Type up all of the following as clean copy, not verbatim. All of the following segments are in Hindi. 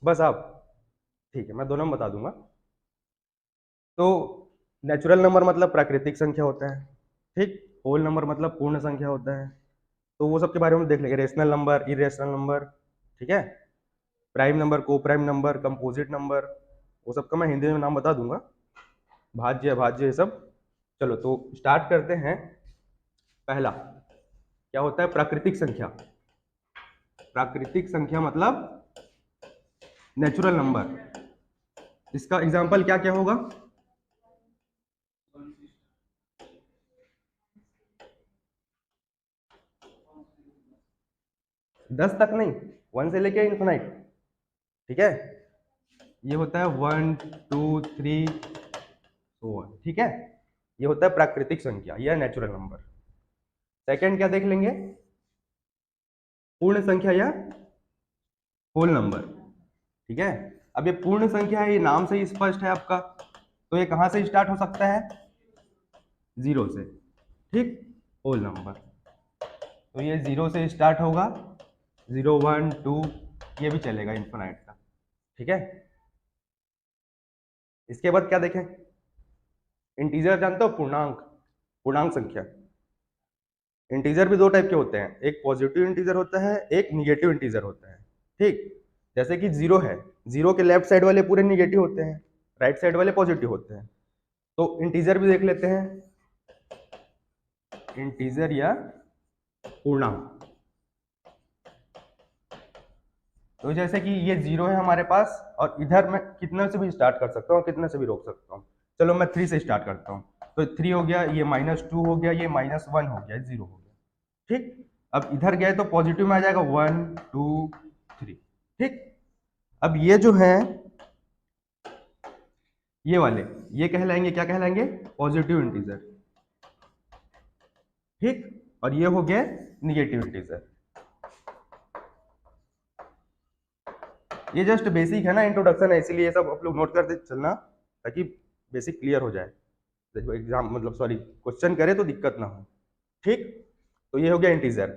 बस आप, ठीक है, मैं दोनों में बता दूंगा। तो नेचुरल नंबर मतलब प्राकृतिक संख्या होता है, ठीक। होल नंबर मतलब पूर्ण संख्या होता है। तो वो सब के बारे में देख लेंगे, रेशनल नंबर, इरेशनल नंबर, ठीक है। प्राइम नंबर, को प्राइम नंबर, कंपोजिट नंबर, वो सब का मैं हिंदी में नाम बता दूंगा, भाज्य अभाज्य ये सब। चलो तो स्टार्ट करते हैं। पहला क्या होता है, प्राकृतिक संख्या। प्राकृतिक संख्या मतलब नेचुरल नंबर। इसका एग्जांपल क्या क्या होगा? 10 तक नहीं, 1 से लेके इन्फिनाइट, ठीक है। ये होता है 1 2 3 4, ठीक है। ये होता है प्राकृतिक संख्या, यह नेचुरल नंबर। सेकंड क्या देख लेंगे, पूर्ण संख्या या होल नंबर, ठीक है। अब ये पूर्ण संख्या है, ये नाम से ही स्पष्ट है आपका, तो ये कहां से स्टार्ट हो सकता है? 0 से, ठीक। होल नंबर, तो ये 0 से स्टार्ट होगा, 0 1 2, ये भी चलेगा इन्फिनाइट का, ठीक है। इसके बाद क्या देखें, इंटीजर जानते हो, पूर्णांक, पूर्णांक संख्या। इंटीजर भी दो टाइप के होते हैं, एक पॉजिटिव इंटीजर होता है, एक निगेटिव इंटीजर होता है, ठीक। जैसे कि 0 है, 0 के लेफ्ट साइड वाले पूरे निगेटिव होते हैं, राइट साइड वाले पॉजिटिव होते हैं। तो इंटीजर भी देख लेते हैं, इंटीजर या पूर्णांक। तो जैसे कि ये 0 है हमारे पास, और इधर मैं कितने से भी स्टार्ट कर सकता हूँ, कितने से भी रोक सकता हूँ। चलो मैं 3 से स्टार्ट करता हूँ, तो 3 हो गया, ये -2 हो गया, ये -1 हो गया, 0 हो गया, ठीक। अब इधर गए तो पॉजिटिव में आ जाएगा 1 2 3, ठीक। अब ये जो है, ये वाले, ये कहलाएंगे, क्या कहलाएंगे? पॉजिटिव इंटीजर, ठीक। और ये हो गया निगेटिव इंटीजर। ये जस्ट बेसिक है ना, इंट्रोडक्शन है, इसीलिए सब आप लोग नोट करते चलना, ताकि बेसिक क्लियर हो जाए, एग्जाम मतलब सॉरी क्वेश्चन करे तो दिक्कत ना हो, ठीक। तो ये हो गया इंटीजर।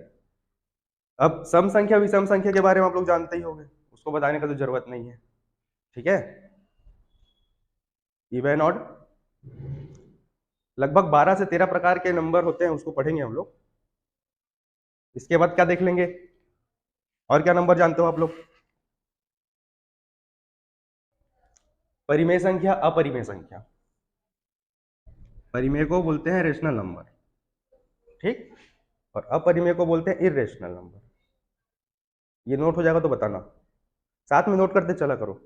अब सम संख्या विषम संख्या के बारे में आप लोग जानते ही होंगे, उसको बताने का तो जरूरत नहीं है, ठीक है। इवन ऑड, लगभग 12 से 13 प्रकार के नंबर होते हैं, उसको पढ़ेंगे हम लोग। इसके बाद क्या देख लेंगे, और क्या नंबर जानते हो आप लोग? परिमेय संख्या, अपरिमेय संख्या। परिमेय को बोलते हैं रेशनल नंबर, ठीक। और अपरिमेय को बोलते हैं इरेशनल नंबर। ये नोट हो जाएगा तो बताना, साथ में नोट करते चला करो।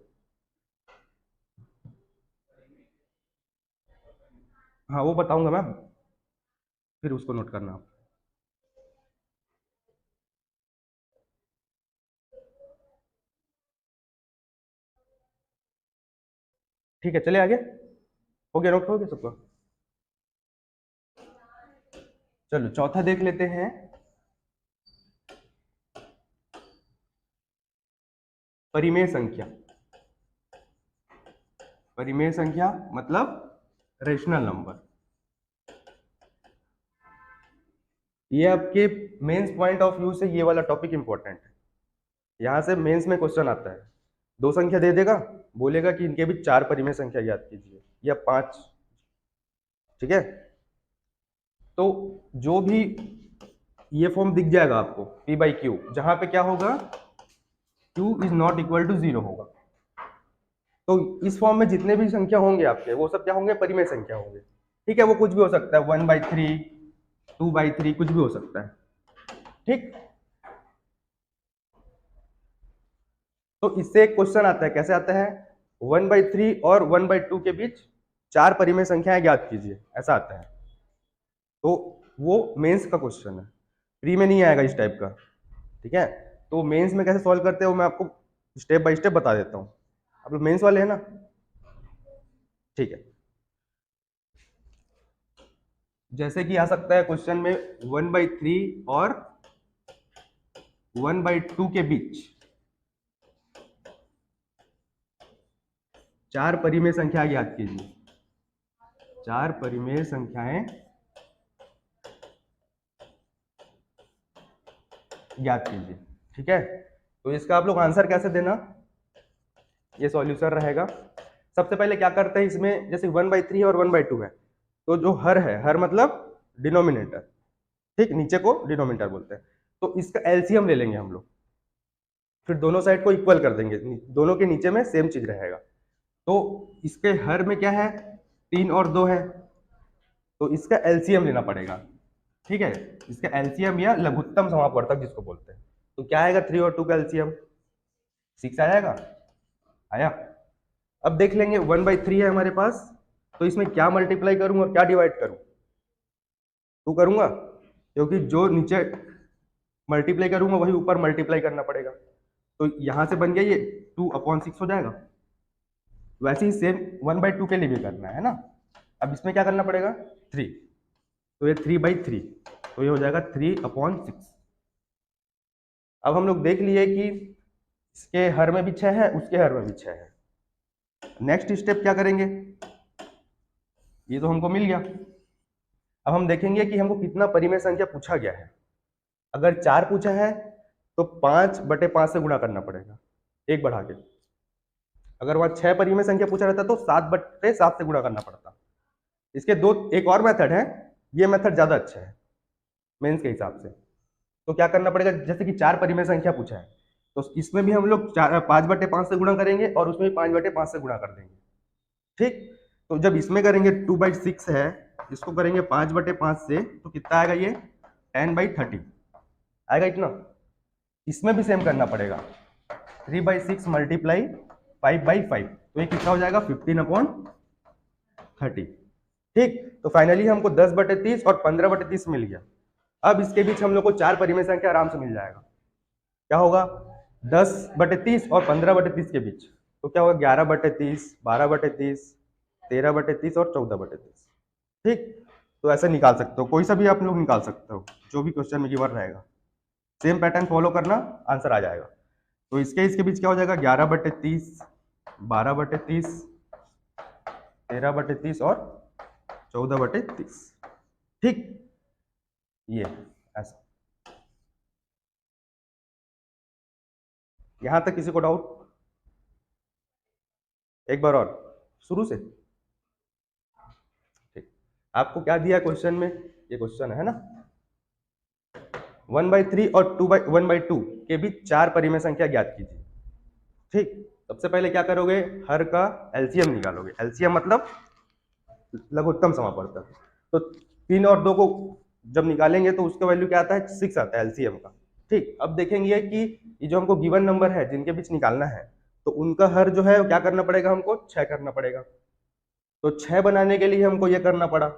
हाँ वो बताऊंगा मैं, फिर उसको नोट करना आप। ठीक है, चले आगे, हो गया, नोट हो गया सबका। चलो चौथा देख लेते हैं, परिमेय संख्या। परिमेय संख्या मतलब रेशनल नंबर। ये आपके मेंस पॉइंट ऑफ व्यू से ये वाला टॉपिक इंपॉर्टेंट है, यहां से मेंस में क्वेश्चन आता है। दो संख्या दे देगा, बोलेगा कि इनके भी 4 परिमेय संख्या याद कीजिए, या 5, ठीक है। तो जो भी ये फॉर्म दिख जाएगा आपको P/Q, जहां पे क्या होगा, Q is not equal to 0 होगा। तो इस फॉर्म में जितने भी संख्या होंगे आपके, वो सब क्या होंगे, परिमेय संख्या होंगे, ठीक है। वो कुछ भी हो सकता है, 1/3, 2/3, कुछ भी हो सकता है, ठीक। तो इससे एक क्वेश्चन आता है, कैसे आता है, 1/3 और 1/2 के बीच 4 परिमेय संख्याएं ज्ञात कीजिए, ऐसा आता है। तो वो मेंस का क्वेश्चन है, प्री में नहीं आएगा इस टाइप का, ठीक है। तो मेंस में कैसे सॉल्व करते हैं वो मैं आपको स्टेप बाय स्टेप बता देता हूँ। आप लोग मेंस वाले हैं ना, ठीक है। जैसे कि आ सकता है क्वेश्चन में 1/3 और 1/2 के बीच 4 परिमेय संख्या ज्ञात कीजिए, 4 परिमेय संख्याएं ज्ञात कीजिए, ठीक है। तो इसका आप लोग आंसर कैसे देना, ये सॉल्यूशन रहेगा। सबसे पहले क्या करते हैं इसमें, जैसे 1/3 है और 1/2 है, तो जो हर है, हर मतलब डिनोमिनेटर, ठीक, नीचे को डिनोमिनेटर बोलते हैं, तो इसका एलसीएम ले लेंगे हम लोग, फिर दोनों साइड को इक्वल कर देंगे, दोनों के नीचे में सेम चीज रहेगा। तो इसके हर में क्या है, 3 और 2 है, तो इसका एलसीएम लेना पड़ेगा, ठीक है, इसका एलसीएम या लघुत्तम समापवर्तक जिसको बोलते हैं। तो क्या आएगा 3 और 2 का एलसीएम, 6 आएगा, आया। अब देख लेंगे 1/3 है हमारे पास, तो इसमें क्या मल्टीप्लाई करूं और क्या डिवाइड करूं, 2 करूंगा, क्योंकि जो नीचे मल्टीप्लाई करूंगा वही ऊपर मल्टीप्लाई करना पड़ेगा, तो यहां से बन गया ये 2/6 हो जाएगा। वैसे ही सेम 1/2 के लिए भी करना है ना। अब इसमें क्या करना पड़ेगा, 3, तो ये 3/3, तो ये हो जाएगा 3/6। अब हम लोग देख लिए कि इसके हर में भी 6 है, उसके हर में भी 6 है। नेक्स्ट स्टेप क्या करेंगे, ये तो हमको मिल गया। अब हम देखेंगे कि हमको कितना परिमेय संख्या पूछा गया है। अगर 4 पूछा है तो 5/5 से गुणा करना पड़ेगा, एक बढ़ा के। अगर वहां 6 परिमेय संख्या पूछा रहता तो 7/7 से गुणा करना पड़ता। इसके दो एक और मेथड है, ये मेथड ज्यादा अच्छा है मेंस के हिसाब से। तो क्या करना पड़ेगा, जैसे कि 4 परिमेय संख्या पूछा है, तो इसमें भी हम लोग 5/5 से गुणा करेंगे और उसमें भी 5/5 से गुणा कर देंगे, ठीक। तो जब इसमें करेंगे 2/6 है, इसको करेंगे 5/5 से, तो कितना आएगा ये 10/30 आएगा इतना। इसमें भी सेम करना पड़ेगा, 3/6 मल्टीप्लाई 5/5, तो ये कितना हो जाएगा 15/30, ठीक। तो फाइनली हमको 10/30 और 15/30 मिल गया। अब इसके बीच हम लोग को 4 परिमेय संख्या आराम से मिल जाएगा। क्या होगा, 10/30 और 15/30 के बीच, तो क्या होगा 11/30, 12/30, 13/30 और 14/30, ठीक। तो ऐसे निकाल सकते हो, कोई सा भी आप लोग निकाल सकते हो, जो भी क्वेश्चन में गिवन रहेगा, सेम पैटर्न फॉलो करना, आंसर आ जाएगा। तो इसके बीच क्या हो जाएगा, 11/30, 12/30, 13/30 और 14/30, ठीक। ये ऐसा, यहां तक किसी को डाउट, एक बार और शुरू से, ठीक। आपको क्या दिया क्वेश्चन में, ये क्वेश्चन है ना, 1/3 और 1/2 के बीच 4 परिमेय संख्या ज्ञात कीजिए, ठीक। सबसे पहले क्या करोगे, हर का एलसीएम निकालोगे, एलसीएम मतलब लघुत्तम समापवर्तक। तो 3 और 2 को जब निकालेंगे तो उसका वैल्यू क्या आता है, 6 आता है एलसीएम का, ठीक। अब देखेंगे कि ये जो हमको गिवन नंबर है जिनके बीच निकालना है, तो उनका हर जो है क्या करना पड़ेगा, हमको 6 करना पड़ेगा। तो 6 बनाने के लिए हमको ये करना पड़ा,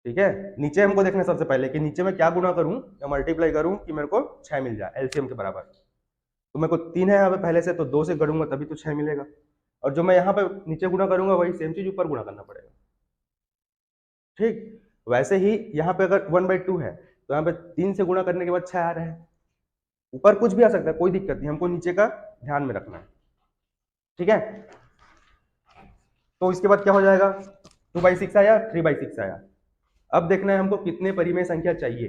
ठीक है। नीचे हमको देखना सबसे पहले कि नीचे में क्या गुणा करूं या मल्टीप्लाई करूं कि मेरे को 6 मिल जाए एलसीएम के बराबर। तो मेरे को 3 है यहाँ पे पहले से, तो 2 से करूंगा तभी तो 6 मिलेगा, और जो मैं यहाँ पे नीचे गुणा करूंगा वही सेम चीज ऊपर गुणा करना पड़ेगा, ठीक। वैसे ही यहाँ पे अगर 1/2 है, तो यहाँ पे 3 से गुणा करने के बाद 6 आ रहा है, ऊपर कुछ भी आ सकता है, कोई दिक्कत नहीं, हमको नीचे का ध्यान में रखना है, ठीक है। तो इसके बाद क्या हो जाएगा, 2/6 आया, 3/6 आया। अब देखना है हमको कितने परिमेय संख्या चाहिए,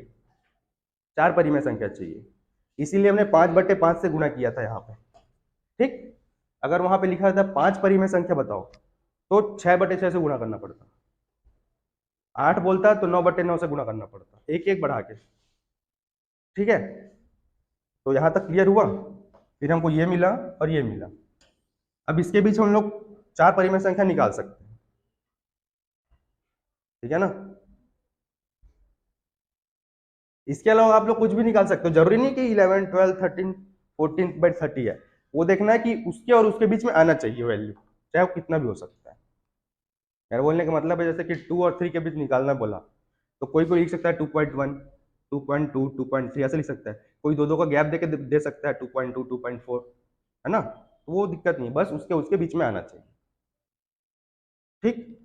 4 परिमेय संख्या चाहिए, इसीलिए हमने 5/5 से गुणा किया था यहाँ पे, ठीक। अगर वहां पे लिखा था 5 परिमेय संख्या बताओ, तो 6/6 से गुणा करना पड़ता, 8 बोलता तो 9/9 से गुणा करना पड़ता, एक एक बढ़ा के, ठीक है। तो यहां तक क्लियर हुआ, फिर हमको ये मिला और ये मिला। अब इसके बीच हम लोग 4 परिमेय संख्या निकाल सकते हैं, ठीक है ना। इसके अलावा आप लोग कुछ भी निकाल सकते हो, जरूरी नहीं कि 11, 12, 13, 14/30 है, वो देखना है कि उसके और उसके बीच में आना चाहिए वैल्यू, चाहे वो कितना भी हो सकता है। मेरा बोलने का मतलब है जैसे कि 2 और 3 के बीच निकालना बोला, तो कोई कोई लिख सकता है 2.1, 2.2, 2.3 ऐसे लिख सकता है, कोई दो दो का गैप देके दे सकता है 2.2, 2.4, है ना, तो वो दिक्कत नहीं, बस उसके उसके बीच में आना चाहिए, ठीक।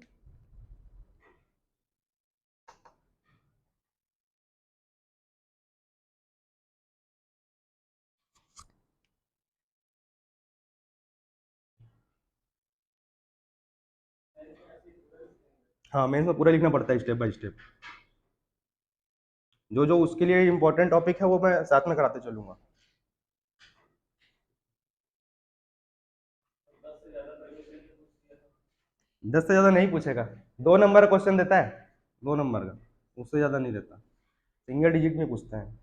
हाँ, मेन्स में पूरा लिखना पड़ता है स्टेप बाय स्टेप, जो जो उसके लिए इंपॉर्टेंट टॉपिक है वो मैं साथ में कराते चलूंगा। 10 से ज्यादा नहीं पूछेगा। 2 नंबर का क्वेश्चन देता है, 2 नंबर का, उससे ज्यादा नहीं देता, सिंगल डिजिट में पूछते हैं।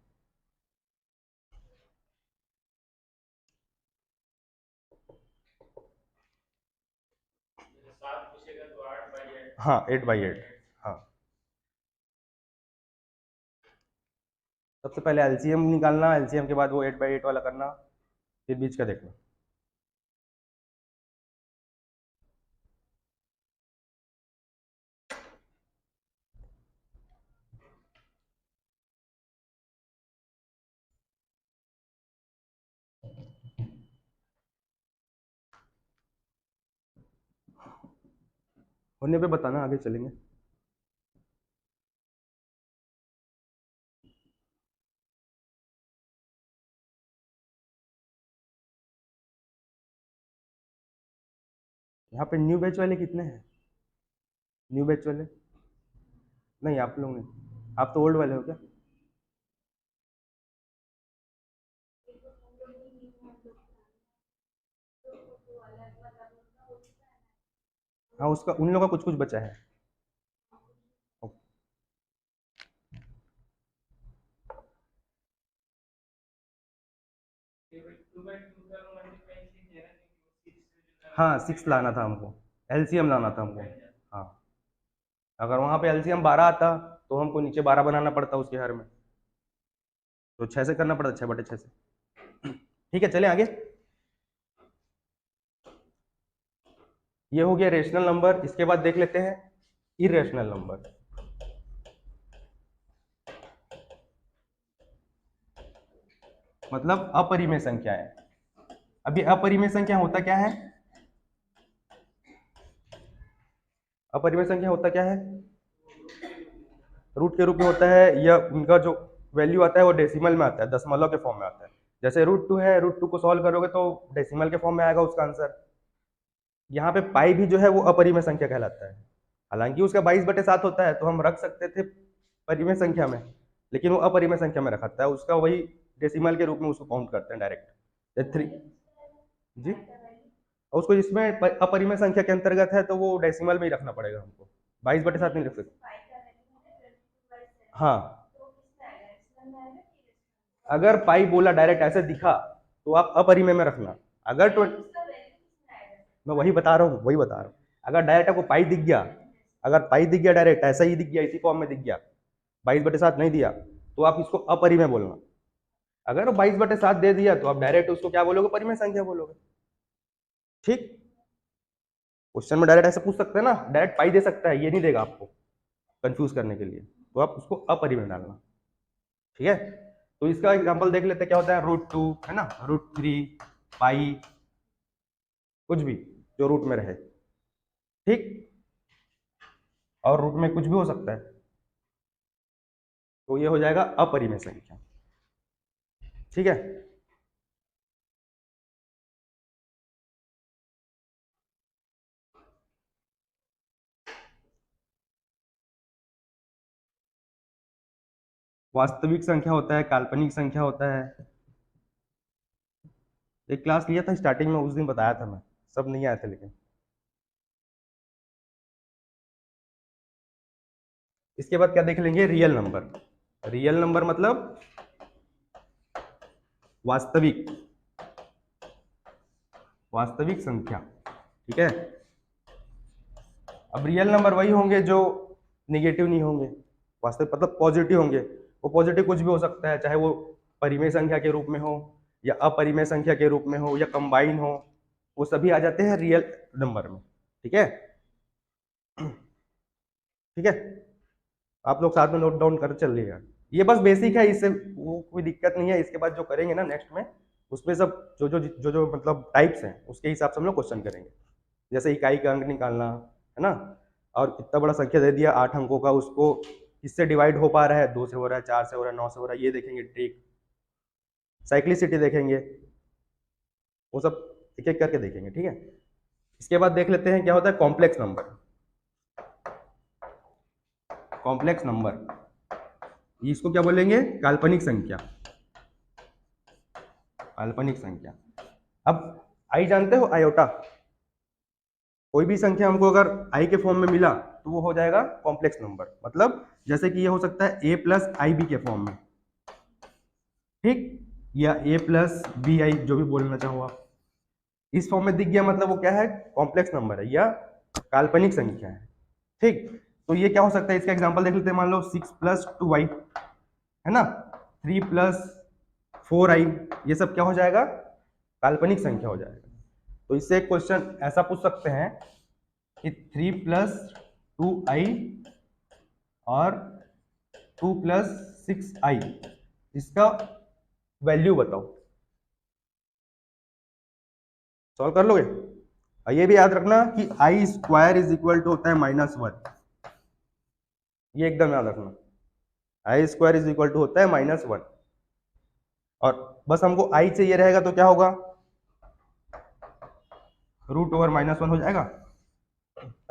हाँ 8/8। हाँ, सबसे पहले एलसीएम निकालना, एलसीएम के बाद वो 8/8 वाला करना, फिर बीच का देखना। होने पे बताना, आगे चलेंगे। यहाँ पे न्यू बैच वाले कितने हैं? न्यू बैच वाले नहीं, आप लोग नहीं, आप तो ओल्ड वाले हो क्या? हाँ, उसका उन लोगों का कुछ कुछ बचा है। हाँ 6 लाना था हमको, एलसीएम लाना था हमको। हाँ, अगर वहाँ पे एलसीएम 12 आता तो हमको नीचे 12 बनाना पड़ता उसके हर में, तो 6 से करना पड़ता, 6/6 से। ठीक है, चले आगे। ये हो गया रेशनल नंबर। इसके बाद देख लेते हैं इरेशनल नंबर। मतलब अपरिमेय संख्या है। अभी अपरिमेय संख्या होता क्या है? अपरिमेय संख्या होता क्या है? रूट के रूप में होता है, या उनका जो वैल्यू आता है वो डेसिमल में आता है, दशमलव के फॉर्म में आता है। जैसे √2 है, √2 को सॉल्व करोगे तो डेसिमल के फॉर्म में आएगा उसका आंसर। यहाँ पे पाई भी जो है वो अपरिमेय संख्या कहलाता है। हालांकि उसका 22/7 होता है, तो हम रख सकते थे परिमेय संख्या में, लेकिन वो अपरिमेय संख्या में रखा है, उसका वही डेसिमल के रूप में उसको काउंट करते हैं डायरेक्ट। 3 जी, और उसको जिसमें अपरिमेय संख्या के अंतर्गत है तो वो डेसिमल में ही रखना पड़ेगा हमको, 22/7 नहीं रख सकते। हाँ, अगर पाई बोला डायरेक्ट ऐसे दिखा तो आप अपरिमेय में रखना। अगर 20, मैं वही बता रहा हूँ, वही बता रहा हूँ। अगर डायरेक्ट आपको पाई दिख गया, अगर पाई दिख गया डायरेक्ट ऐसा ही दिख गया, इसी फॉर्म में दिख गया, 22/7 नहीं दिया, तो आप इसको अपरिमेय बोलना। अगर 22/7 दे दिया तो आप डायरेक्ट उसको क्या बोलोगे? परिमेय संख्या बोलोगे। ठीक, क्वेश्चन में डायरेक्ट ऐसे पूछ सकते हैं ना, डायरेक्ट पाई दे सकता है, ये नहीं देगा आपको कंफ्यूज करने के लिए, तो आप उसको अपरिमेय डालना। ठीक है, तो इसका एग्जांपल देख लेते हैं, क्या होता है? √2 है ना, √3, पाई, कुछ भी जो रूट में रहे। ठीक, और रूट में कुछ भी हो सकता है, तो ये हो जाएगा अपरिमेय संख्या। ठीक है, वास्तविक संख्या होता है, काल्पनिक संख्या होता है। एक क्लास लिया था स्टार्टिंग में, उस दिन बताया था मैं, सब नहीं आए थे लेकिन। इसके बाद क्या देख लेंगे? Real number. रियल नंबर मतलब वास्तविक, वास्तविक संख्या। ठीक है, अब रियल नंबर वही होंगे जो निगेटिव नहीं होंगे, वास्तविक मतलब पॉजिटिव होंगे। वो पॉजिटिव कुछ भी हो सकता है, चाहे वो परिमेय संख्या के रूप में हो, या अपरिमेय संख्या के रूप में हो, या कंबाइन हो, वो सभी आ जाते हैं रियल नंबर में। ठीक है, ठीक है, आप लोग साथ में नोट डाउन कर चल रहिएगा। ये बस बेसिक है, इससे वो कोई दिक्कत नहीं है। इसके बाद जो करेंगे ना नेक्स्ट में, उसमें सब जो मतलब टाइप्स हैं उसके हिसाब से हम लोग क्वेश्चन करेंगे। जैसे इकाई का अंक निकालना है ना, और कितना बड़ा संख्या दे दिया 8 अंकों का, उसको किससे डिवाइड हो पा रहा है, 2 से हो रहा है, 4 से हो रहा है, 9 से हो रहा है, ये देखेंगे ट्रिक। साइक्लिसिटी देखेंगे, वो सब एक एक करके देखेंगे। ठीक है, इसके बाद देख लेते हैं क्या होता है कॉम्प्लेक्स नंबर। कॉम्प्लेक्स नंबर, इसको क्या बोलेंगे? काल्पनिक संख्या। काल्पनिक संख्या। अब आई जानते हो? आयोटा, कोई भी संख्या हमको अगर आई के फॉर्म में मिला तो वो हो जाएगा कॉम्प्लेक्स नंबर, मतलब जैसे कि ये हो सकता है ए प्लस आई बी के फॉर्म में, ठीक, या ए प्लस बी आई, जो भी बोलना चाहो आप। इस फॉर्म में दिख गया मतलब वो क्या है, कॉम्प्लेक्स नंबर है या काल्पनिक संख्या है, ठीक। तो ये क्या हो सकता है, इसका एग्जांपल देख लेते हैं। मान लो 6 प्लस 2i है ना, 3 प्लस 4i, ये सब क्या हो जाएगा, काल्पनिक संख्या हो जाएगा। तो इससे एक क्वेश्चन ऐसा पूछ सकते हैं कि 3 प्लस 2i और 2 प्लस 6i, इसका वैल्यू बताओ। सॉल्व कर लोगे? और ये भी याद रखना कि आई स्क्वायर इज इक्वल टू होता है -1, ये एकदम याद रखना, आई स्क्वायर इज इक्वल टू होता है -1। और बस हमको आई चाहिए रहेगा तो क्या होगा, रूट ओवर -1 हो जाएगा,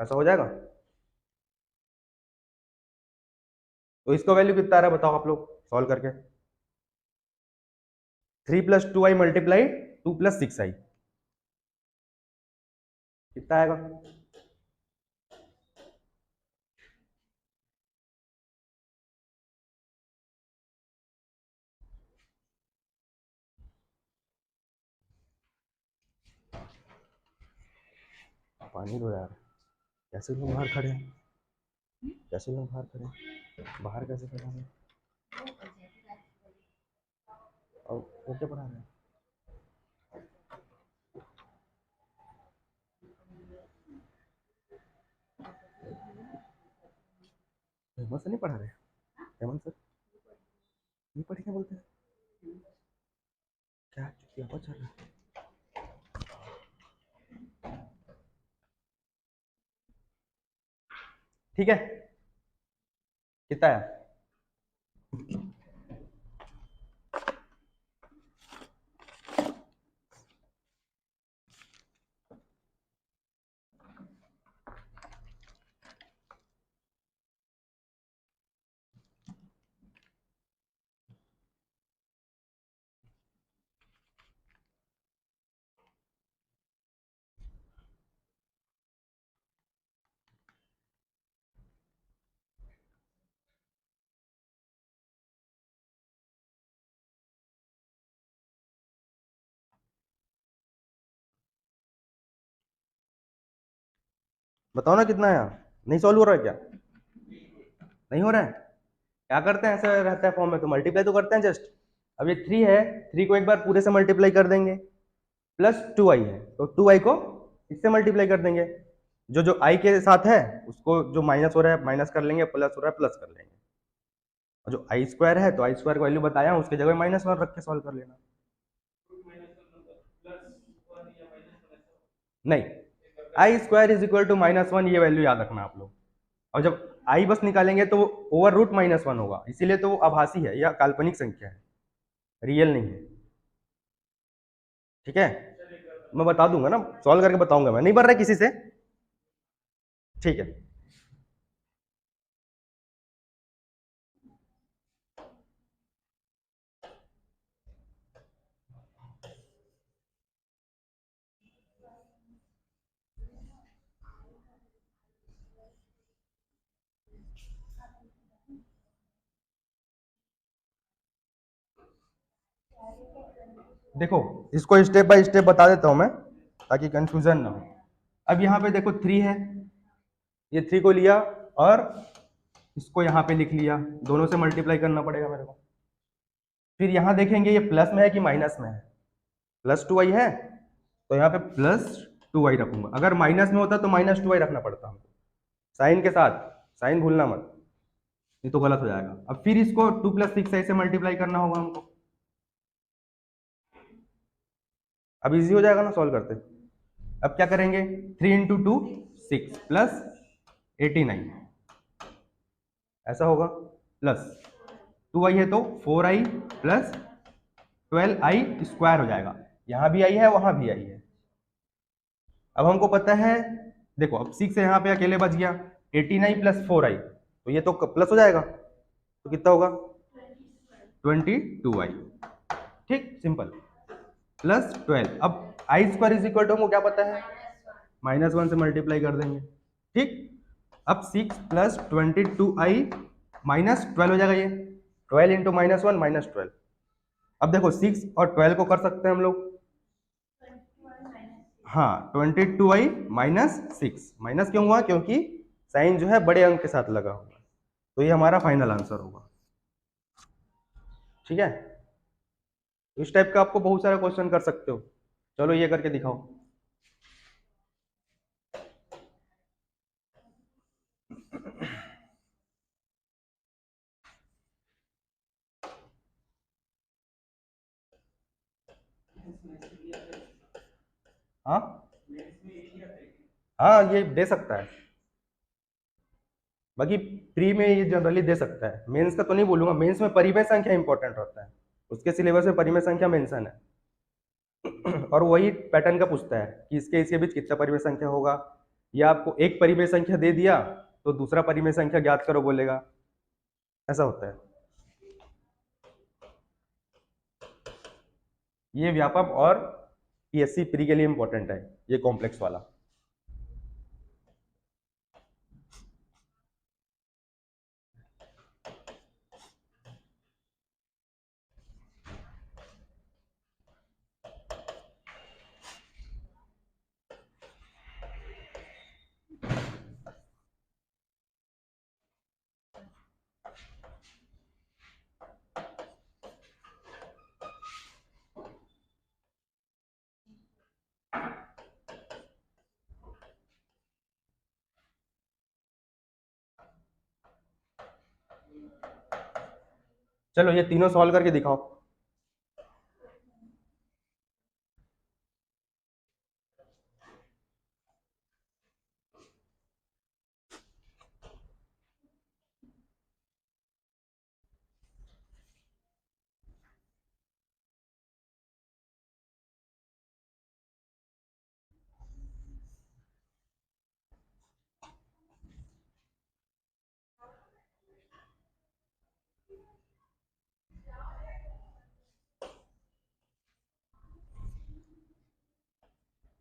ऐसा हो जाएगा। तो इसका वैल्यू कितना आ रहा है बताओ आप लोग सॉल्व करके। 3 plus 2i multiply 2 plus 6i, कितना आएगा? पानी दो यार, कैसे लोग बाहर खड़े हैं, कैसे लोग बाहर खड़े हैं, बाहर कैसे खड़े हैं, और वो क्या पढ़ा रहे हैं? हेमंत सर नहीं पढ़ा रहे? हेमंत सर नहीं पढ़ी, क्या बोलते हैं, क्या क्या चल रहा है? ठीक है, कितना है? बताओ ना कितना है, नहीं सॉल्व हो रहा है क्या, नहीं हो रहा है? क्या करते हैं, ऐसा रहता है फॉर्म में तो मल्टीप्लाई तो करते हैं जस्ट। अब ये 3 है, 3 को एक बार पूरे से मल्टीप्लाई कर देंगे, प्लस 2i है तो 2i को इससे मल्टीप्लाई कर देंगे, जो जो i के साथ है उसको जो माइनस हो रहा है माइनस कर लेंगे, प्लस हो रहा है प्लस कर लेंगे, और जो आई स्क्वायर है तो आई स्क्वायर की वैल्यू बताया हूं, उसकी जगह -1 रख के सॉल्व कर लेना। नहीं, आई स्क्वायर इज इक्वल टू -1, ये वैल्यू याद रखना आप लोग। और जब आई बस निकालेंगे तो ओवर रूट -1 होगा, इसीलिए तो वो आभासी है या काल्पनिक संख्या है, रियल नहीं है, ठीक है। मैं बता दूंगा ना, सॉल्व करके बताऊंगा, मैं नहीं बन रहा किसी से, ठीक है। देखो इसको स्टेप बाय स्टेप बता देता हूं मैं, ताकि कंफ्यूजन ना हो। अब यहाँ पे देखो 3 है, ये 3 को लिया और इसको यहाँ पे लिख लिया, दोनों से मल्टीप्लाई करना पड़ेगा मेरे को। फिर यहाँ देखेंगे ये प्लस में है कि माइनस में है, प्लस 2i है तो यहाँ पे प्लस 2i रखूंगा, अगर माइनस में होता तो -2i रखना पड़ता हमको, साइन के साथ, साइन भूलना मत, नहीं तो गलत हो जाएगा। अब फिर इसको 2 प्लस 6i से मल्टीप्लाई करना होगा हमको, अब इजी हो जाएगा ना सॉल्व करते। अब क्या करेंगे, 3 इंटू 2 6 प्लस 89, ऐसा होगा, प्लस 2i है तो 4i प्लस 12i स्क्वायर हो जाएगा, यहां भी आई है वहां भी आई है। अब हमको पता है, देखो अब 6 यहाँ पे अकेले बच गया, 89 प्लस 4i, तो ये तो प्लस हो जाएगा, तो कितना होगा 22i, ठीक, सिंपल, प्लस 12। अब आई स्क्वायर इज इक्वल टू हमको क्या पता है, -1 से मल्टीप्लाई कर देंगे, ठीक। अब 6 प्लस 22i माइनस 12 हो जाएगा, ये 12 इंटू -1 -12। अब देखो 6 और 12 को कर सकते हैं हम लोग, हाँ 22i माइनस 6, माइनस क्यों हुआ, क्योंकि साइन जो है बड़े अंक के साथ लगा होगा, तो ये हमारा फाइनल आंसर होगा, ठीक है। इस टाइप का आपको बहुत सारा क्वेश्चन कर सकते हो। चलो ये करके दिखाओ। हाँ हाँ, ये दे सकता है, बाकी प्री में ये जनरली दे सकता है, मेंस का तो नहीं बोलूंगा, मेंस में परिमेय संख्या इंपॉर्टेंट होता है, उसके सिलेबस में परिमेय संख्या मेंशन है। और वही पैटर्न का पूछता है कि इसके बीच कितना परिमेय संख्या होगा, या आपको एक परिमेय संख्या दे दिया तो दूसरा परिमेय संख्या ज्ञात करो बोलेगा, ऐसा होता है। ये व्यापक और पीएससी प्री के लिए इंपॉर्टेंट है, ये कॉम्प्लेक्स वाला। चलो ये तीनों सॉल्व करके दिखाओ।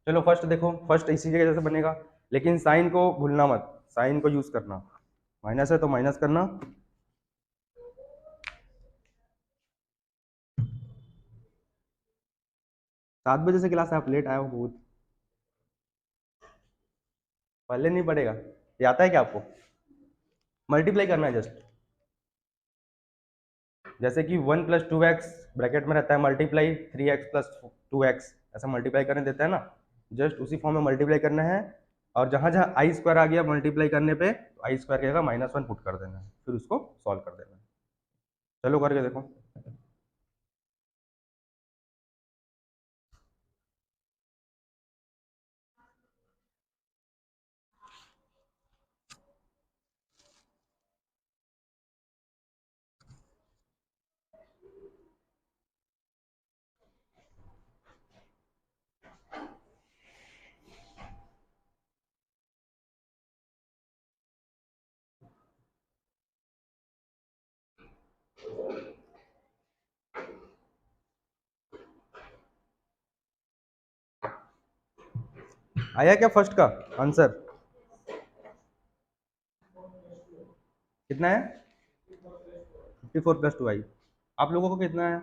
चलो फर्स्ट देखो, फर्स्ट इसी जगह जैसे बनेगा, लेकिन साइन को भूलना मत, साइन को यूज करना, माइनस है तो माइनस करना। 7 बजे से क्लास है, आप लेट आए हो बहुत, पहले नहीं पड़ेगा, ये आता है क्या आपको? मल्टीप्लाई करना है जस्ट, जैसे कि 1 प्लस 2x ब्रैकेट में रहता है, मल्टीप्लाई 3x प्लस 2x, ऐसा मल्टीप्लाई करने देता है ना, जस्ट उसी फॉर्म में मल्टीप्लाई करना है। और जहां जहां आई स्क्वायर आ गया मल्टीप्लाई करने पे, तो आई स्क्वायर की जगह -1 पुट कर देना है, फिर उसको सॉल्व कर देना है। चलो करके देखो। आया क्या फर्स्ट का आंसर? कितना है? 54 प्लस 2i। आप लोगों को कितना है?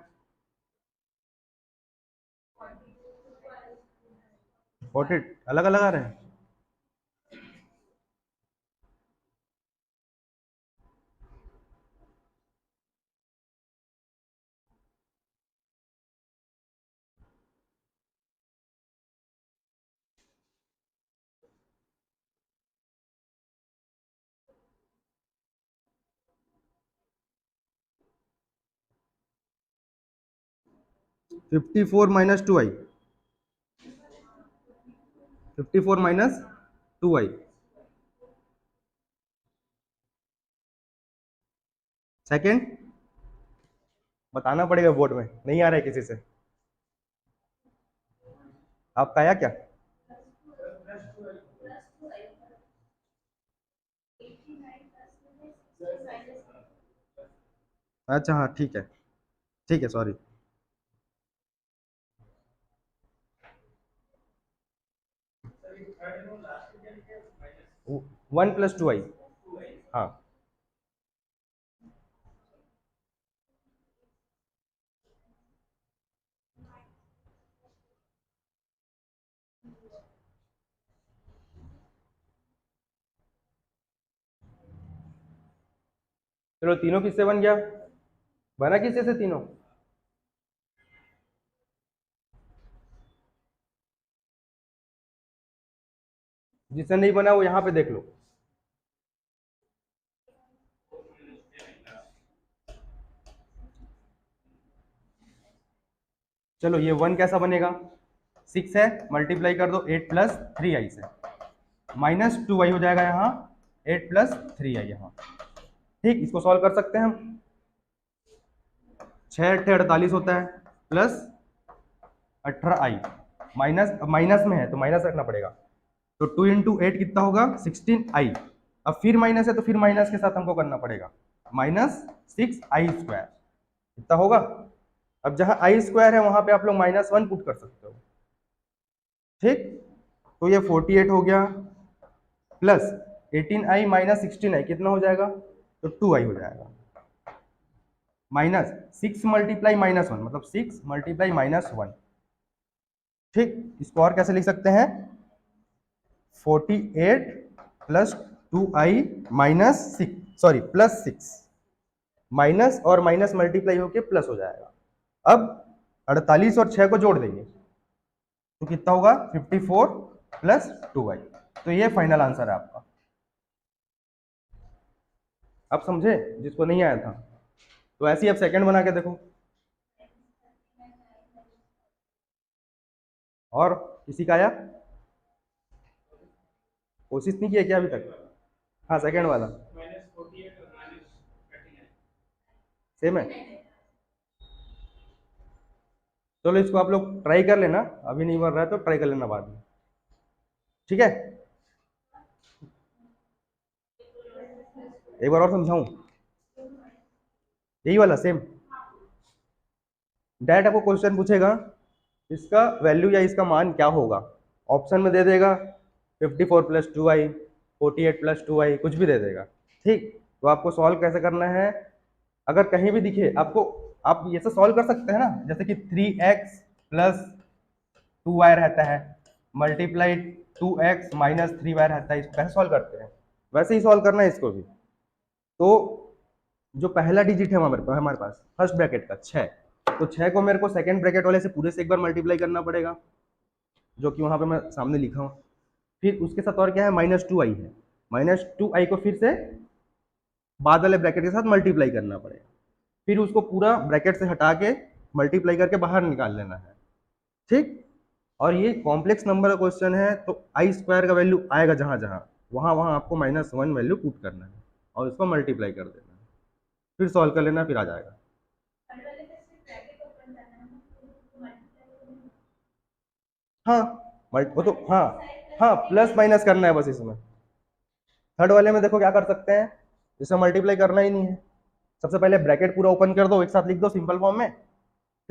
40 अलग अलग आ रहे हैं। 54 minus 2i, 54 minus 2i, second बताना पड़ेगा बोर्ड में, नहीं आ रहा है किसी से। आपका आया क्या? अच्छा हाँ ठीक है, ठीक है सॉरी। 1 + 2i। हाँ, चलो तीनों किससे बन गया? बना किससे से तीनों? जिससे नहीं बना वो यहाँ पे देख लो। चलो ये 1 कैसा बनेगा? 6 है, मल्टीप्लाई कर दो 8 + 3i से, -2i हो जाएगा यहाँ, 8 + 3i यहाँ। ठीक, इसको सॉल्व कर सकते हैं हम। 6 × 8 = 48 होता है, प्लस 18i, माइनस माइनस में है तो माइनस रखना पड़ेगा, तो 2 × 8 कितना होगा? 16i। अब फिर माइनस है तो फिर माइनस के साथ हमको करना पड़ेगा, -6i² कितना होगा? अब जहां i² है वहां पे आप लोग -1 पुट कर सकते हो। ठीक, तो ये 48 हो गया, प्लस 18i - 16i कितना हो जाएगा? तो 2i हो जाएगा, माइनस 6 × -1 मतलब 6 × -1। ठीक, इसको और कैसे लिख सकते हैं? 48 + 2i -6, सॉरी +6, माइनस और माइनस मल्टीप्लाई होके प्लस हो जाएगा। अब 48 और 6 को जोड़ देंगे तो कितना होगा? 54 + 2i। तो ये फाइनल आंसर है आपका। आप समझे जिसको नहीं आया था? तो ऐसे ही आप सेकंड बना के देखो। और किसी का आया? कोशिश नहीं किया क्या अभी तक? हाँ, सेकंड वाला सेम है। चलो इसको आप लोग ट्राई कर लेना, अभी नहीं बन रहा है तो ट्राई कर लेना बाद में। ठीक है, एक बार और समझाऊं? यही वाला सेम। डायरेक्ट आपको क्वेश्चन पूछेगा इसका वैल्यू या इसका मान क्या होगा, ऑप्शन में दे देगा 54 + 2i, 48 + 2i, कुछ भी दे देगा। ठीक, तो आपको सॉल्व कैसे करना है? अगर कहीं भी दिखे आपको, आप ये सब सॉल्व कर सकते हैं ना, जैसे कि 3x + 2y रहता है, मल्टीप्लाई 2x - 3y रहता है, इसको कैसे सॉल्व करते हैं वैसे ही सॉल्व करना है इसको भी। तो जो पहला डिजिट है हमारे पास फर्स्ट ब्रैकेट का 6, तो 6 को मेरे को सेकंड ब्रैकेट वाले से पूरे से एक बार मल्टीप्लाई करना पड़ेगा, जो कि वहां पे मैं सामने लिखा हूँ। फिर उसके साथ और क्या है? -2i है, -2i को फिर से बाद वाले ब्रैकेट के साथ मल्टीप्लाई करना पड़ेगा, फिर उसको पूरा ब्रैकेट से हटा के मल्टीप्लाई करके बाहर निकाल लेना है। ठीक, और ये कॉम्प्लेक्स नंबर का क्वेश्चन है तो i² का वैल्यू आएगा जहां जहां, वहां वहां आपको -1 वैल्यू पुट करना है और उसको मल्टीप्लाई कर देना है, फिर सॉल्व कर लेना, फिर आ जाएगा। हाँ, वो तो हाँ, हाँ प्लस माइनस करना है बस इसमें। थर्ड वाले में देखो क्या कर सकते हैं, इसमें मल्टीप्लाई करना ही नहीं है। सबसे पहले ब्रैकेट पूरा ओपन कर दो, एक साथ लिख दो सिंपल फॉर्म में,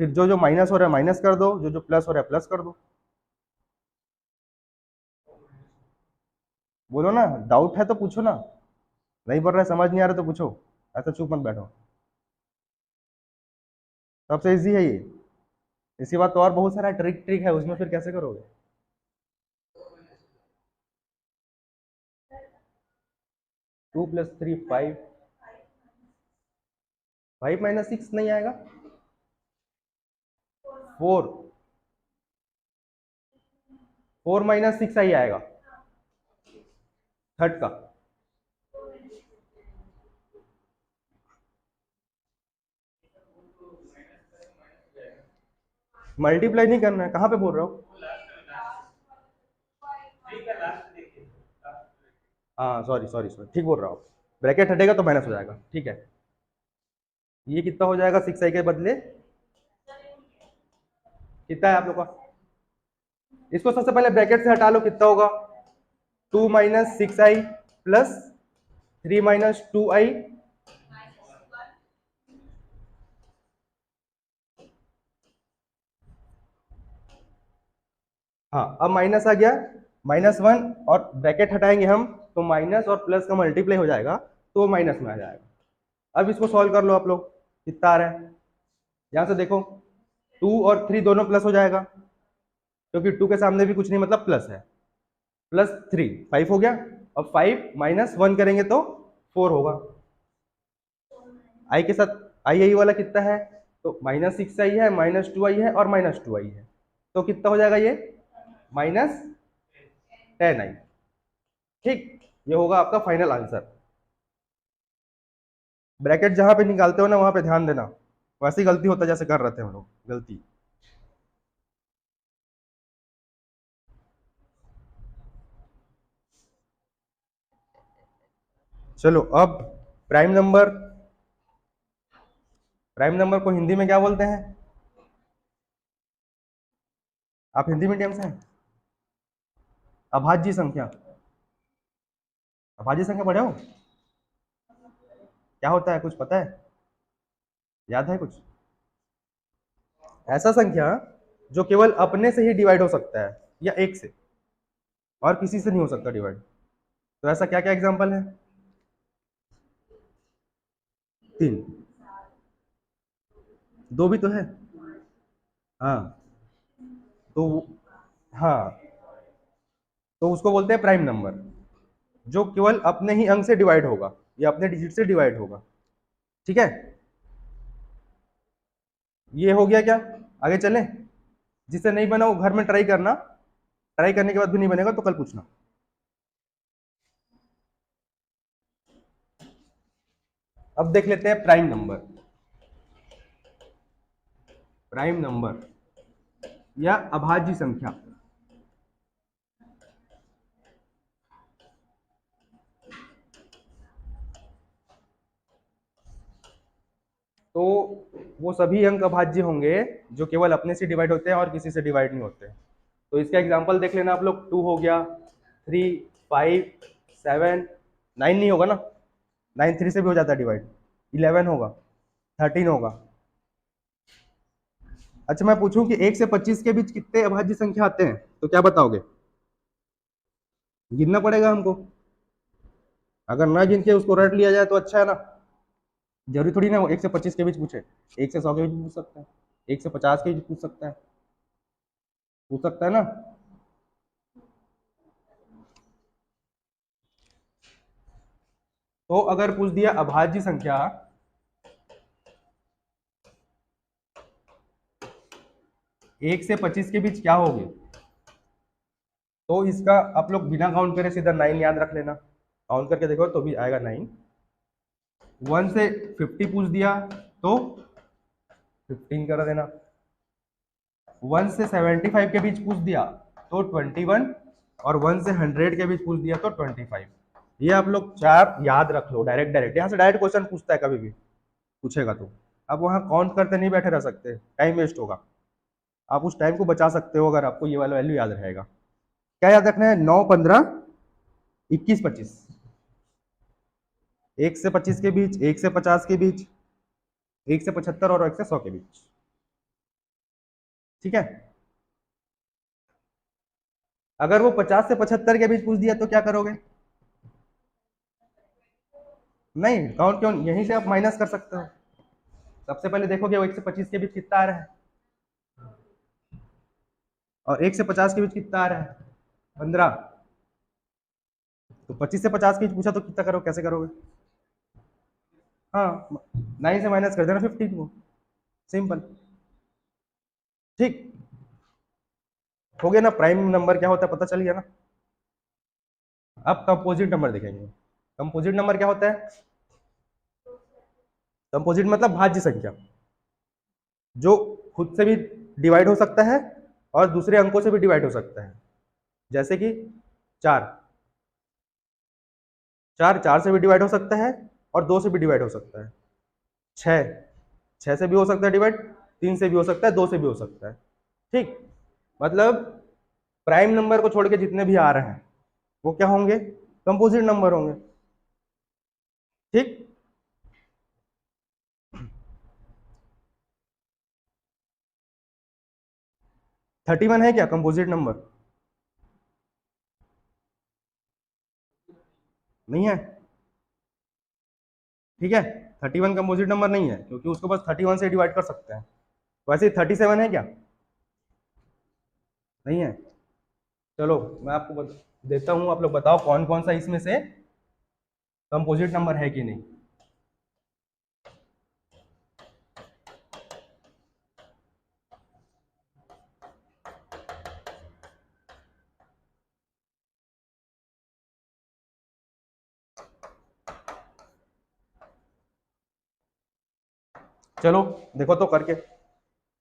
फिर जो जो माइनस हो रहा है माइनस कर दो, जो जो प्लस हो रहा है प्लस कर दो। बोलो ना, डाउट है तो पूछो ना, नहीं पढ़ रहा है समझ नहीं आ रहा तो पूछो, ऐसा चुप मत बैठो। सबसे इजी है ये। इसके बाद तो और बहुत सारा ट्रिक ट्रिक है उसमें, फिर कैसे करोगे? 2 + 3 5, 5 - 6 नहीं आएगा, 4, 4 - 6 ही आएगा थर्ड का। मल्टीप्लाई नहीं करना है, कहाँ पे बोल रहा हूँ? हाँ सॉरी सॉरी सॉरी, ठीक बोल रहा हूँ, ब्रैकेट हटेगा तो माइनस हो जाएगा। ठीक है, ये कितना हो जाएगा 6i के बदले? कितना है आप लोग का? इसको सबसे पहले ब्रैकेट से हटा लो, कितना होगा? 2 - 6i प्लस 3 - 2i। हाँ, अब माइनस आ गया, -1 और ब्रैकेट हटाएंगे हम तो माइनस और प्लस का मल्टीप्लाई हो जाएगा तो वो माइनस में आ जाएगा। अब इसको सॉल्व कर लो आप लोग, कितना आ रहा है, यहां से देखो 2 और 3 दोनों प्लस हो जाएगा, क्योंकि 2 के सामने भी कुछ नहीं मतलब प्लस है, +3 5 हो गया। अब 5 माइनस 1 करेंगे तो 4 होगा। आई के साथ आई आई वाला कितना है, तो -6 आई है, -2 आई है और -2 आई है, तो कितना हो जाएगा ये -10 आई। ठीक, ये होगा आपका फाइनल आंसर। ब्रैकेट जहां पे निकालते हो ना वहां पे ध्यान देना, वैसी गलती होता है जैसे कर रहे थे हम लोग गलती। चलो अब प्राइम नंबर, प्राइम नंबर को हिंदी में क्या बोलते हैं? आप हिंदी मीडियम से हैं? अभाज्य संख्या, अभाज्य संख्या पढ़े हो? क्या होता है, कुछ पता है, याद है कुछ? ऐसा संख्या जो केवल अपने से ही डिवाइड हो सकता है या एक से, और किसी से नहीं हो सकता डिवाइड। तो ऐसा क्या क्या एग्जांपल है? 3, 2 भी तो है। हाँ, तो हाँ, तो उसको बोलते हैं प्राइम नंबर, जो केवल अपने ही अंक से डिवाइड होगा या अपने डिजिट से डिवाइड होगा। ठीक है, ये हो गया क्या? आगे चलें? जिससे नहीं बना वो घर में ट्राई करना, ट्राई करने के बाद भी नहीं बनेगा तो कल पूछना। अब देख लेते हैं प्राइम नंबर, प्राइम नंबर या अभाज्य संख्या। तो वो सभी अंक अभाज्य होंगे जो केवल अपने से डिवाइड होते हैं और किसी से डिवाइड नहीं होते। तो इसका एग्जांपल देख लेना आप लोग, 2 हो गया, 3, 5, 7, 9 नहीं होगा ना, 9 3 से भी हो जाता है डिवाइड, 11 होगा, 13 होगा। अच्छा मैं पूछूं कि 1 से 25 के बीच कितने अभाज्य संख्या आते हैं, तो क्या बताओगे? गिनना पड़ेगा हमको, अगर ना गिन के उसको रट लिया जाए तो अच्छा है ना। जरूरी थोड़ी ना वो 1 से 25 के बीच पूछे, 1 से 100 के बीच पूछ सकता है, 1 से 50 के बीच पूछ सकता है, पूछ सकता है ना। तो अगर पूछ दिया अभाज्य संख्या 1 से 25 के बीच क्या होगी, तो इसका आप लोग बिना काउंट करे सीधा 9 याद रख लेना, काउंट करके देखो तो भी आएगा 9। 1 से 50 पूछ दिया तो 15 कर देना, 1 से 75 के बीच पूछ दिया तो 21, और 1 से 100 के बीच पूछ दिया तो 25। ये आप लोग 4 याद रख लो, डायरेक्ट डायरेक्ट यहाँ से डायरेक्ट क्वेश्चन पूछता है कभी भी पूछेगा तो। अब वहां काउंट करते नहीं बैठे रह सकते, टाइम वेस्ट होगा। आप उस टाइम को बचा सकते हो अगर आपको ये वाला वैल्यू याद रहेगा। क्या याद रखना है? 9, 15, 21, 25, 1 से 25 के बीच, 1 से 50 के बीच, 1 से 75 और 1 से 100 के बीच। ठीक है, अगर वो 50 से 75 के बीच पूछ दिया तो क्या करोगे? नहीं काउंट क्यों, यहीं से आप माइनस कर सकते हो। सबसे पहले देखोगे वो 1 से 25 के बीच कितना आ रहा है, और 1 से 50 के बीच कितना आ रहा है, 15। तो 25 से 50 के बीच पूछा तो कितना करोगे, कैसे करोगे? हाँ, 9 से माइनस कर देना 15 को, सिंपल। ठीक, हो गया ना, प्राइम नंबर क्या होता है पता चल गया ना। अब कंपोजिट नंबर देखेंगे। कंपोजिट नंबर क्या होता है? कंपोजिट मतलब भाज्य संख्या, जो खुद से भी डिवाइड हो सकता है और दूसरे अंकों से भी डिवाइड हो सकता है। जैसे कि 4, 4 से भी डिवाइड हो सकता है और 2 से भी डिवाइड हो सकता है। 6, 6 से भी हो सकता है डिवाइड, 3 से भी हो सकता है, 2 से भी हो सकता है। ठीक, मतलब प्राइम नंबर को छोड़ के जितने भी आ रहे हैं वो क्या होंगे? कंपोजिट नंबर होंगे। ठीक, 31 है क्या कंपोजिट नंबर? नहीं है, ठीक है। 31 कंपोजिट नंबर नहीं है क्योंकि उसको बस 31 से डिवाइड कर सकते हैं। वैसे 37 है क्या? नहीं है। चलो मैं आपको देता हूँ, आप लोग बताओ कौन कौन सा इसमें से कंपोजिट नंबर है कि नहीं। चलो देखो तो करके,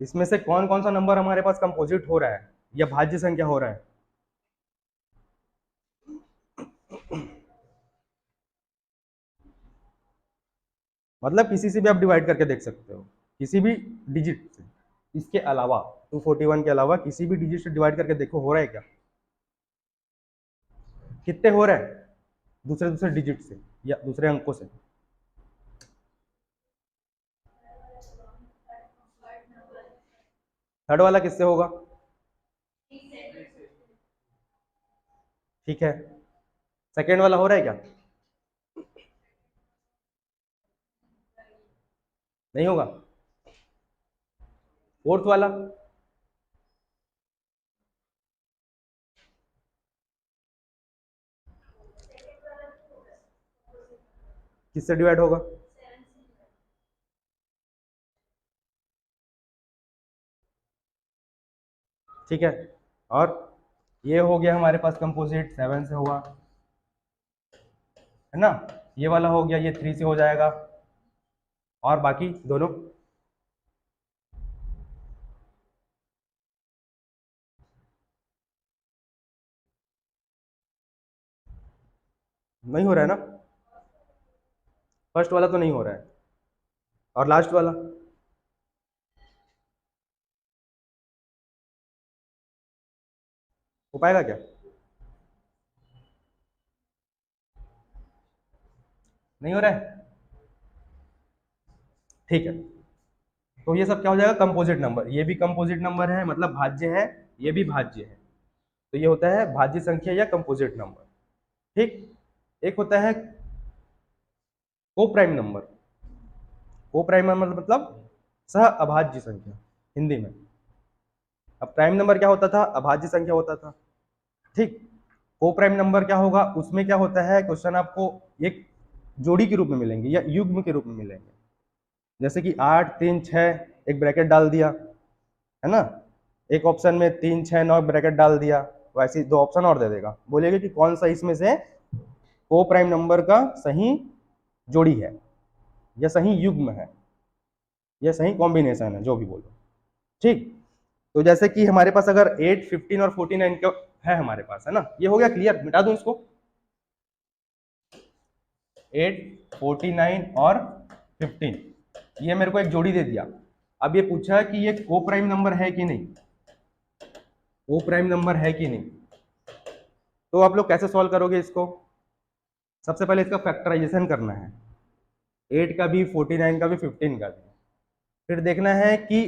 इसमें से कौन कौन सा नंबर हमारे पास कंपोजिट हो रहा है या भाज्य संख्या हो रहा है। मतलब किसी से भी आप डिवाइड करके देख सकते हो, किसी भी डिजिट से, इसके अलावा 241 के अलावा किसी भी डिजिट से डिवाइड करके देखो हो रहा है क्या, कितने हो रहा है दूसरे दूसरे डिजिट से या दूसरे अंकों से। थर्ड वाला किससे होगा? ठीक है। सेकेंड वाला हो रहा है क्या? नहीं होगा। फोर्थ वाला? किससे डिवाइड होगा? ठीक है। और ये हो गया हमारे पास कंपोजिट 7 से हुआ, है ना। ये वाला हो गया, ये 3 से हो जाएगा, और बाकी दोनों। नहीं हो रहा है ना, फर्स्ट वाला तो नहीं हो रहा है, और लास्ट वाला? हो पाएगा क्या? नहीं हो रहा है। ठीक है, तो ये सब क्या हो जाएगा, कंपोजिट नंबर। ये भी कंपोजिट नंबर है, मतलब भाज्य है, ये भी भाज्य है। तो ये होता है भाज्य संख्या या कंपोजिट नंबर। ठीक। एक होता है को प्राइम नंबर। को प्राइम नंबर मतलब सह अभाज्य संख्या हिंदी में। अब प्राइम नंबर क्या होता था, अभाज्य संख्या होता था। ठीक। को प्राइम नंबर क्या होगा, उसमें क्या होता है, क्वेश्चन आपको एक जोड़ी के रूप में मिलेंगे या युग्म के रूप में मिलेंगे। जैसे कि 8 3 6, एक ब्रैकेट डाल दिया, है ना। एक ऑप्शन में 3 6 9 ब्रैकेट डाल दिया, वैसे दो ऑप्शन और दे देगा, बोलेगा कि कौन सा इसमें से को प्राइम नंबर का सही जोड़ी है या सही युग्म है या सही कॉम्बिनेशन है, जो भी बोलो। ठीक। तो जैसे कि हमारे पास अगर 8 15 और 49 का है हमारे पास, है ना, ये हो गया क्लियर, मिटा दूं इसको। 8 49 और 15, ये मेरे को एक जोड़ी दे दिया। अब ये पूछा कि ये को प्राइम नंबर है कि नहीं, को प्राइम नंबर है कि नहीं। तो आप लोग कैसे सॉल्व करोगे इसको? सबसे पहले इसका फैक्टराइजेशन करना है, 8 का भी 49 का भी 15 का भी। फिर देखना है कि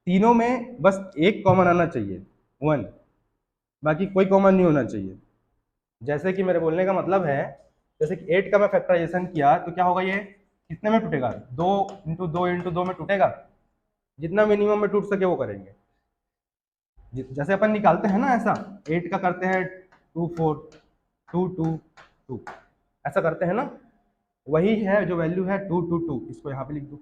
तीनों में बस एक कॉमन आना चाहिए, 1, बाकी कोई कॉमन नहीं होना चाहिए। जैसे कि मेरे बोलने का मतलब है, जैसे कि 8 का मैं फैक्टराइजेशन किया तो क्या होगा, ये कितने में टूटेगा, 2 × 2 × 2 में टूटेगा। जितना मिनिमम में टूट सके वो करेंगे। जैसे अपन निकालते हैं ना, ऐसा 8 का करते हैं 2 4 2 2 2, ऐसा करते हैं ना, वही है जो वैल्यू है 2 2 2, इसको यहाँ पे लिख दो।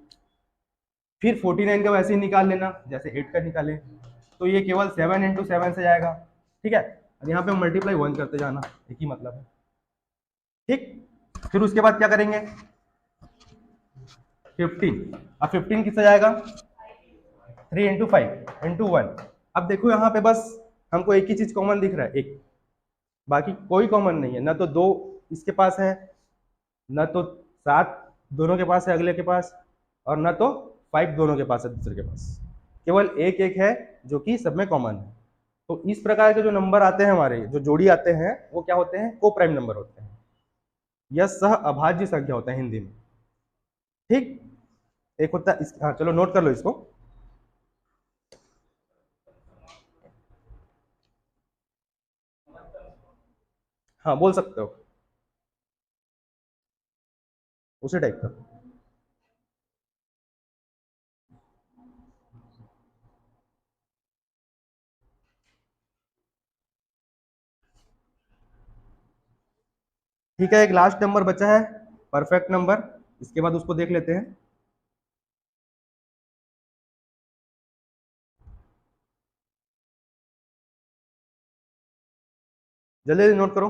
फिर 49 का वैसे ही निकाल लेना जैसे 8 का निकाले, तो ये केवल 7 × 7 से जाएगा। ठीक है, और यहाँ पे मल्टीप्लाई 1 करते जाना, एक ही मतलब है। ठीक। फिर उसके बाद क्या करेंगे, 15। अब 15 किससे जाएगा, 3 × 5 × 1। अब देखो यहाँ पे बस हमको एक ही चीज कॉमन दिख रहा है, एक, बाकी कोई कॉमन नहीं है, ना तो 2 इसके पास है, ना तो 7 दोनों के पास है अगले के पास, और ना तो 5 दोनों के पास है दूसरे के पास। केवल एक एक है जो कि सब में कॉमन है। तो इस प्रकार के जो नंबर आते हैं हमारे, जो जोड़ी आते हैं, वो क्या होते हैं, को प्राइम नंबर होते हैं या सह अभाज्य संख्या होता है हिंदी में। ठीक। एक होता है हाँ, चलो नोट कर लो इसको। हाँ बोल सकते हो। उसी टाइप का। ठीक है, एक लास्ट नंबर बचा है, परफेक्ट नंबर। इसके बाद उसको देख लेते हैं। जल्दी जल्दी नोट करो।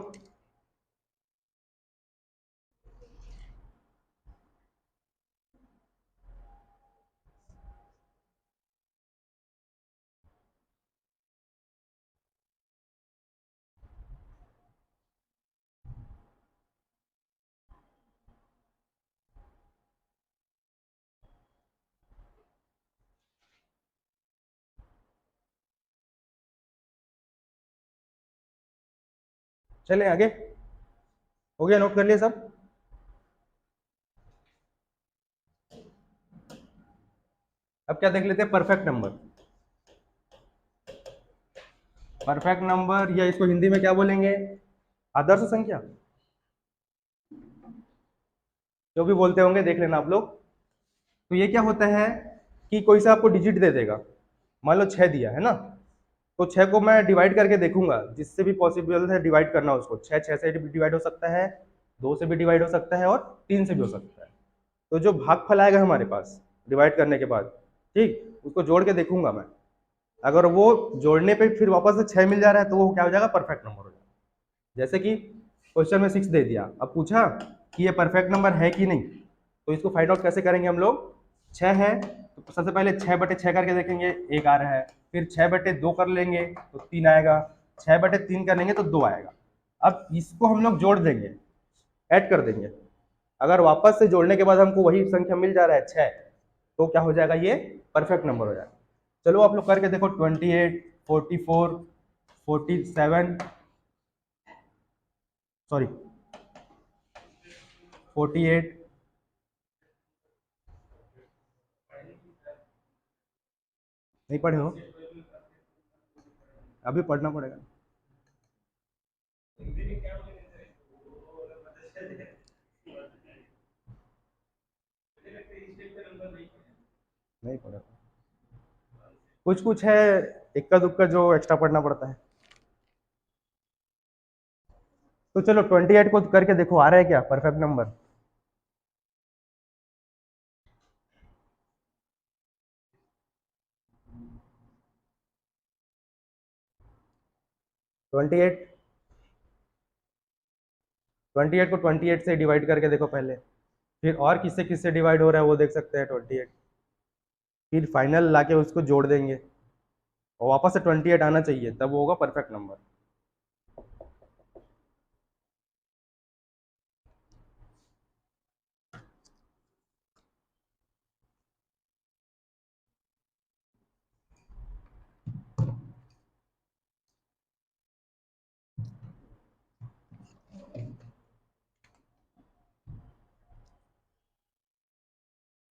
चले आगे, हो गया, नोट कर लिया सब। अब क्या देख लेते हैं, परफेक्ट नंबर। परफेक्ट नंबर या इसको हिंदी में क्या बोलेंगे, आदर्श संख्या, जो भी बोलते होंगे देख लेना आप लोग। तो ये क्या होता है कि कोई सा आपको डिजिट दे देगा, मान लो 6 दिया है ना, तो 6 को मैं डिवाइड करके देखूंगा, जिससे भी पॉसिबल है डिवाइड करना उसको। 6 6 से भी डिवाइड हो सकता है, 2 से भी डिवाइड हो सकता है और 3 से भी हो सकता है। तो जो भागफल आएगा हमारे पास डिवाइड करने के बाद, ठीक, उसको जोड़ के देखूंगा मैं। अगर वो जोड़ने पे फिर वापस से 6 मिल जा रहा है तो वो क्या हो जाएगा, परफेक्ट नंबर हो जाएगा। जैसे कि क्वेश्चन में 6 दे दिया, अब पूछा कि ये परफेक्ट नंबर है कि नहीं, तो इसको फाइंड आउट कैसे करेंगे हम लोग। 6 है तो सबसे पहले 6/6 करके देखेंगे, 1 आ रहा है। फिर 6/2 कर लेंगे तो 3 आएगा। 6/3 करेंगे तो 2 आएगा। अब इसको हम लोग जोड़ देंगे, ऐड कर देंगे। अगर वापस से जोड़ने के बाद हमको वही संख्या मिल जा रहा है 6, तो क्या हो जाएगा, ये परफेक्ट नंबर हो जाएगा। चलो आप लोग करके देखो, 28, 44, 47, सॉरी 48, नहीं पढ़े हो, अभी पढ़ना पड़ेगा। नहीं पढ़ा, कुछ कुछ है, इक्का दुक्का जो एक्स्ट्रा पढ़ना पड़ता है। तो चलो 28 को करके देखो, आ रहा है क्या परफेक्ट नंबर। 28, 28 को 28 से डिवाइड करके देखो पहले, फिर और किससे किससे डिवाइड हो रहा है वो देख सकते हैं 28। फिर फाइनल लाके उसको जोड़ देंगे और वापस से 28 आना चाहिए, तब वो होगा परफेक्ट नंबर।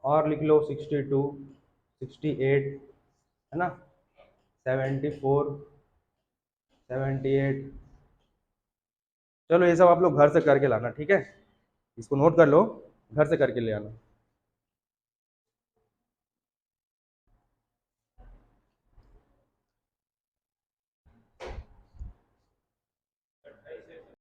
और लिख लो 62, 68, है ना, 74, 78। चलो ये सब आप लोग घर से करके लाना, ठीक है, इसको नोट कर लो, घर से करके ले आना।